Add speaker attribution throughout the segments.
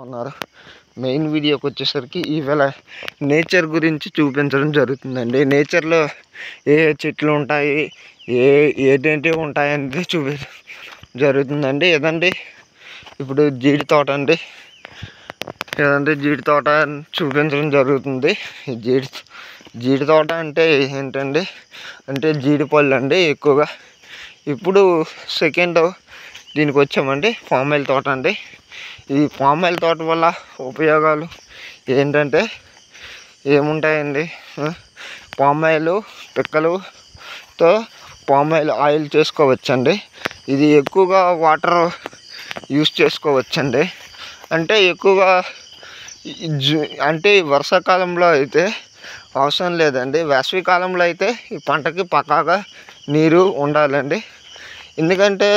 Speaker 1: ఉన్నారు. మెయిన్ వీడియోకి వచ్చేసరికి ఈవేళ నేచర్ గురించి చూపించడం జరుగుతుందండి. నేచర్లో ఏ చెట్లు ఉంటాయి, ఏంటి ఉంటాయి అనేది జరుగుతుందండి. ఏదండి ఇప్పుడు జీడి తోట అండి, ఏదంటే జీడి తోట చూపించడం జరుగుతుంది. జీడి తోట అంటే ఏంటండి అంటే జీడి పళ్ళు అండి ఎక్కువగా. ఇప్పుడు సెకండ్ దీనికి వచ్చామండి, పామ్ ఆయిల్ తోట అండి. ఈ పామ్ ఆయిల్ తోట వల్ల ఉపయోగాలు ఏంటంటే ఏముంటాయండి, పామ్ ఆయిల్ పిక్కలతో పామ్ ఆయిల్ చేసుకోవచ్చండి. ఇది ఎక్కువగా వాటర్ యూస్ చేసుకోవచ్చండి. అంటే ఎక్కువగా అంటే వర్షాకాలంలో అయితే అవసరం లేదండి. వేసవికాలంలో అయితే ఈ పంటకి పక్కాగా నీరు ఉండాలండి. ఎందుకంటే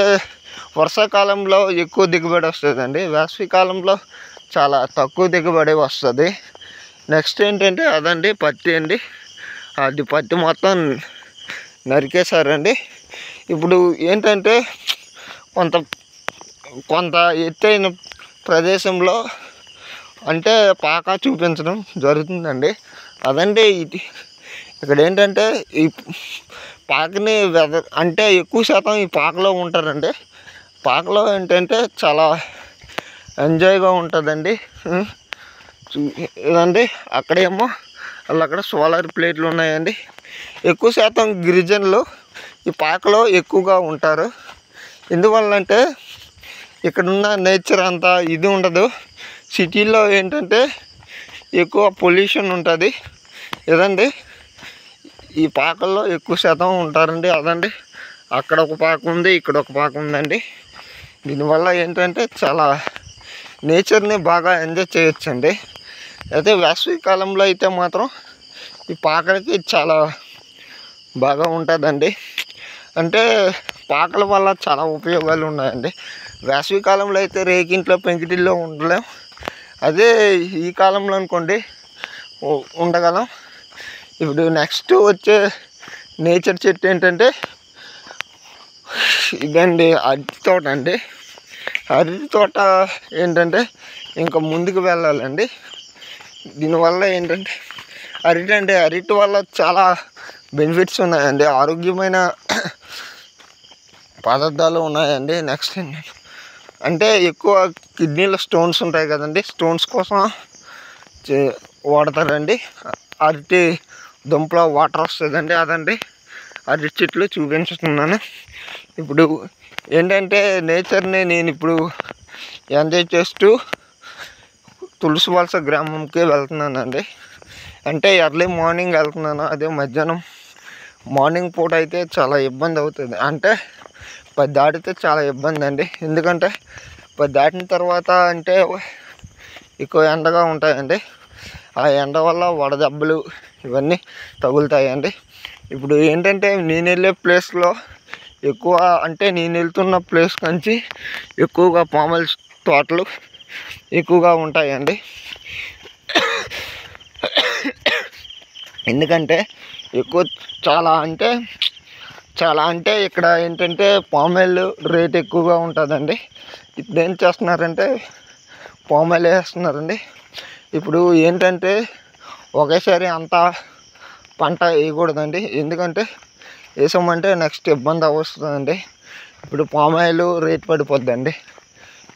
Speaker 1: వర్షాకాలంలో ఎక్కువ దిగుబడి వస్తుందండి, వేసవికాలంలో చాలా తక్కువ దిగుబడి వస్తుంది. నెక్స్ట్ ఏంటంటే అదండి పత్తి అండి. అది పత్తి మొత్తం నరికేశారండి. ఇప్పుడు ఏంటంటే కొంత ఎత్తైన ప్రదేశంలో అంటే పాక చూపించడం జరుగుతుందండి. అదండి ఇక్కడ ఏంటంటే ఈ పాకని అంటే ఎక్కువ శాతం ఈ పాకలో ఉంటారండి. పాకలో ఏంటంటే చాలా ఎంజాయ్గా ఉంటుందండి. ఇదండి అక్కడేమో అక్కడ సోలార్ ప్లేట్లు ఉన్నాయండి. ఎక్కువ శాతం గిరిజనులు ఈ పాకలో ఎక్కువగా ఉంటారు. ఎందువల్లంటే ఇక్కడున్న నేచర్ అంతా ఇది ఉండదు. సిటీలో ఏంటంటే ఎక్కువ పొల్యూషన్ ఉంటుంది. ఇదండి ఈ పాకల్లో ఎక్కువ శాతం ఉంటారండి. అదండి అక్కడ ఒక పాక ఉంది, ఇక్కడ ఒక పాక ఉందండి. దీనివల్ల ఏంటంటే చాలా నేచర్ని బాగా ఎంజాయ్ చేయొచ్చండి. అయితే వేసవికాలంలో అయితే మాత్రం ఈ పాకలకి చాలా బాగా ఉంటుందండి. అంటే పాకల వల్ల చాలా ఉపయోగాలు ఉన్నాయండి. వేసవికాలంలో అయితే రేకింట్లో పెంకిటిల్లో ఉండలేం. అదే ఈ కాలంలో అనుకోండి ఉండగలం. ఇప్పుడు నెక్స్ట్ వచ్చే నేచర్ చెట్టు ఏంటంటే ఇదండి అరటి తోట అండి. అరటి తోట ఏంటంటే ఇంకా ముందుకు వెళ్ళాలండి. దీనివల్ల ఏంటంటే అరటి వల్ల చాలా బెనిఫిట్స్ ఉన్నాయండి, ఆరోగ్యమైన పదార్థాలు ఉన్నాయండి. నెక్స్ట్ ఏంటంటే అంటే ఎక్కువ కిడ్నీలో స్టోన్స్ ఉంటాయి కదండి, స్టోన్స్ కోసం వాడతారండి. అరటి దుంపలో వాటర్ వస్తుందండి. అదండి అరటి చెట్లు చూపించుతున్నాను. ఇప్పుడు ఏంటంటే నేచర్ని నేను ఇప్పుడు ఎంజాయ్ చేస్తూ తులసి వలస గ్రామంకి వెళ్తున్నానండి. అంటే ఎర్లీ మార్నింగ్ వెళ్తున్నాను. అదే మధ్యాహ్నం మార్నింగ్ పూట అయితే చాలా ఇబ్బంది అవుతుంది. అంటే 10 దాటితే చాలా ఇబ్బంది అండి. ఎందుకంటే 10 దాటిన తర్వాత అంటే ఎక్కువ ఎండగా ఉంటాయండి. ఆ ఎండ వల్ల వడదెబ్బలు ఇవన్నీ తగులుతాయండి. ఇప్పుడు ఏంటంటే నేను వెళ్ళే ప్లేస్లో ఎక్కువ అంటే నేను వెళ్తున్న ప్లేస్ నుంచి ఎక్కువగా పామ్ ఆయిల్ తోటలు ఎక్కువగా ఉంటాయండి. ఎందుకంటే ఎక్కువ చాలా అంటే ఇక్కడ ఏంటంటే పామ్ ఆయిల్ రేట్ ఎక్కువగా ఉంటుందండి. ఇప్పుడు ఏం చేస్తున్నారంటే పామ్ ఆయిల్ వేస్తున్నారండి. ఇప్పుడు ఏంటంటే ఒకేసారి అంత పంట వేయకూడదండి. ఎందుకంటే వేసామంటే నెక్స్ట్ ఇబ్బంది వస్తుందండి. ఇప్పుడు పామ్ ఆయిల్ రేట్ పడిపోద్దండి.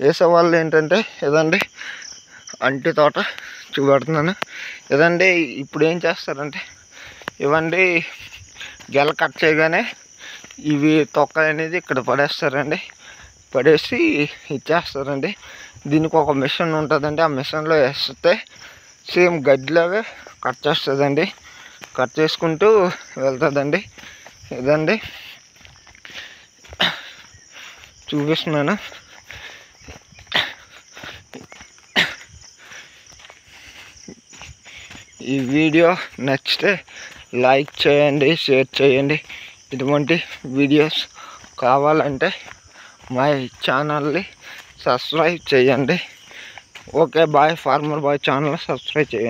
Speaker 1: వేసే వాళ్ళు ఏంటంటే ఇదండి అంటి తోట చూపెడుతున్నాను. ఇదండి ఇప్పుడు ఏం చేస్తారంటే ఇవండి గెల కట్ చేయగానే ఇవి తొక్క అనేది ఇక్కడ పడేస్తారండి. పడేసి ఇచ్చేస్తారండి. దీనికి ఒక మిషన్ ఉంటుందండి. ఆ మిషన్లో వేస్తే సేమ్ గడ్డిలాగా కట్ చేస్తుందండి. కట్ చేసుకుంటూ వెళ్తుందండి. ఇదండి చూపిస్తున్నాను. ఈ వీడియో నచ్చితే లైక్ చేయండి, షేర్ చేయండి. ఇటువంటి వీడియోస్ కావాలంటే మా ఛానల్ని సబ్స్క్రైబ్ చేయండి. Okay bye. Farmer boy channel subscribe చేయండి.